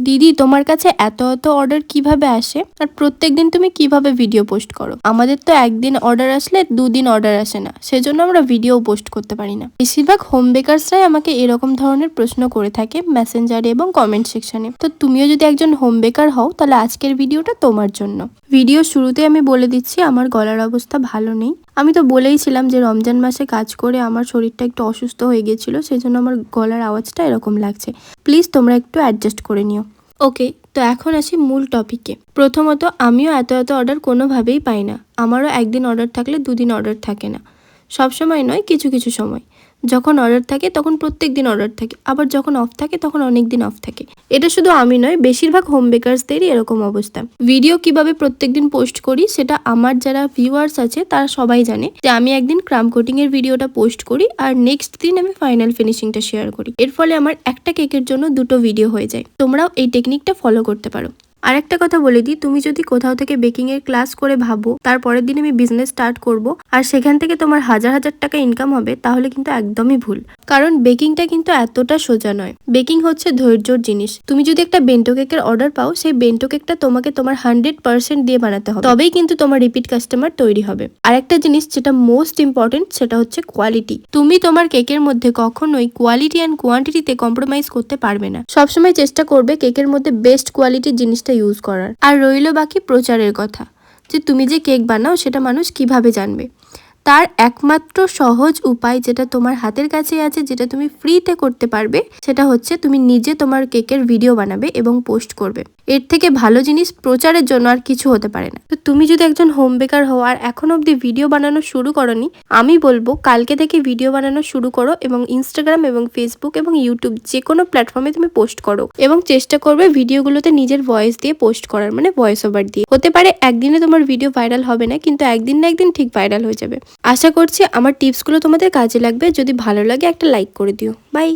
দিদি তোমার কাছে এত এত অর্ডার কিভাবে আসে আর প্রত্যেকদিন তুমি কিভাবে ভিডিও পোস্ট করো? আমাদের তো একদিন অর্ডার আসলে দুদিন অর্ডার আসে না, সেজন্য আমরা ভিডিও পোস্ট করতে পারি না। বেশিরভাগ হোম বেকারসরাই আমাকে এরকম ধরনের প্রশ্ন করে থাকে মেসেঞ্জারে এবং কমেন্ট সেকশনে। তো তুমিও যদি একজন হোম বেকার হও তাহলে আজকের ভিডিওটা তোমার জন্য। ভিডিও শুরুতে আমি বলে দিচ্ছি আমার গলার অবস্থা ভালো নেই। আমি তো বলেইছিলাম যে রমজান মাসে কাজ করে আমার শরীরটা একটু অসুস্থ হয়ে গেছিল, সেই জন্য আমার গলার আওয়াজটা এরকম লাগছে। প্লিজ তোমরা একটু অ্যাডজাস্ট করে নিও। ওকে, তো এখন আসি মূল টপিকে। প্রথমত, আমিও এত এত অর্ডার কোনোভাবেই পাই না। আমারও একদিন অর্ডার থাকলে দুদিন অর্ডার থাকে না। সব সময় নয়, কিছু কিছু সময় যখন অর্ডার থাকে তখন প্রত্যেক দিন অর্ডার থাকে, আবার যখন অফ থাকে তখন অনেক দিন অফ থাকে। এটা শুধু আমি নয়, বেশিরভাগ হোম বেকারসদেরই এরকম অবস্থা। ভিডিও কিভাবে প্রত্যেকদিন পোস্ট করি সেটা আমার যারা ভিউয়ার্স আছে তারা সবাই জানে যে আমি একদিন ক্রাম কোটিং এর ভিডিওটা পোস্ট করি আর নেক্সট দিন আমি ফাইনাল ফিনিশিংটা শেয়ার করি। এর ফলে আমার একটা কেকের জন্য দুটো ভিডিও হয়ে যায়। তোমরাও এই টেকনিকটা ফলো করতে পারো। আর একটা কথা বলে দিই, তুমি যদি কোথাও থেকে বেকিং এর ক্লাস করে ভাবো তারপরের দিন আমি বিজনেস স্টার্ট করব আর সেখান থেকে তোমার হাজার হাজার টাকা ইনকাম হবে, তাহলে কিন্তু একদমই ভুল। কারণ বেকিংটা কিন্তু এতটা সোজা নয়। বেকিং হচ্ছে ধৈর্যর জিনিস। তুমি যদি একটা বেন্টো কেকের অর্ডার পাও, সেই বেন্টো কেকটা তোমাকে তোমার 100% দিয়ে বানাতে হবে, তবেই কিন্তু তোমার রিপিট কাস্টমার তৈরি হবে। আর একটা জিনিস যেটা মোস্ট ইম্পর্টেন্ট, সেটা হচ্ছে কোয়ালিটি। তুমি তোমার কেকের মধ্যে কখনোই কোয়ালিটি অ্যান্ড কোয়ান্টিটিতে কম্প্রোমাইজ করতে পারবে না। সবসময় চেষ্টা করবে কেকের মধ্যে বেস্ট কোয়ালিটির জিনিসটা ইউজ করার। আর রইল বাকি প্রচারের কথা, যে তুমি যে কেক বানাও সেটা মানুষ কিভাবে জানবে। তার একমাত্র সহজ উপায় যেটা তোমার হাতের কাছে আছে, যেটা তুমি ফ্রিতে করতে পারবে, সেটা হচ্ছে তুমি নিজে তোমার কেকের ভিডিও বানাবে এবং পোস্ট করবে। এর থেকে ভালো জিনিস প্রচারের জন্য আর কিছু হতে পারে না। তো তুমি যদি একজন হোম বেকার হও আর এখন অব্দি ভিডিও বানানো শুরু করোনি, আমি বলবো কালকে থেকে ভিডিও বানানো শুরু করো এবং ইনস্টাগ্রাম এবং ফেসবুক এবং ইউটিউব যে কোনো প্ল্যাটফর্মে তুমি পোস্ট করো এবং চেষ্টা করবে ভিডিওগুলোতে নিজের ভয়েস দিয়ে পোস্ট করার, মানে ভয়েস ওভার দিয়ে। হতে পারে একদিনে তোমার ভিডিও ভাইরাল হবে না, কিন্তু একদিন না একদিন ঠিক ভাইরাল হয়ে যাবে। আশা করছি আমার টিপসগুলো তোমাদের কাজে লাগবে। যদি ভালো লাগে একটা লাইক করে দিও। বাই।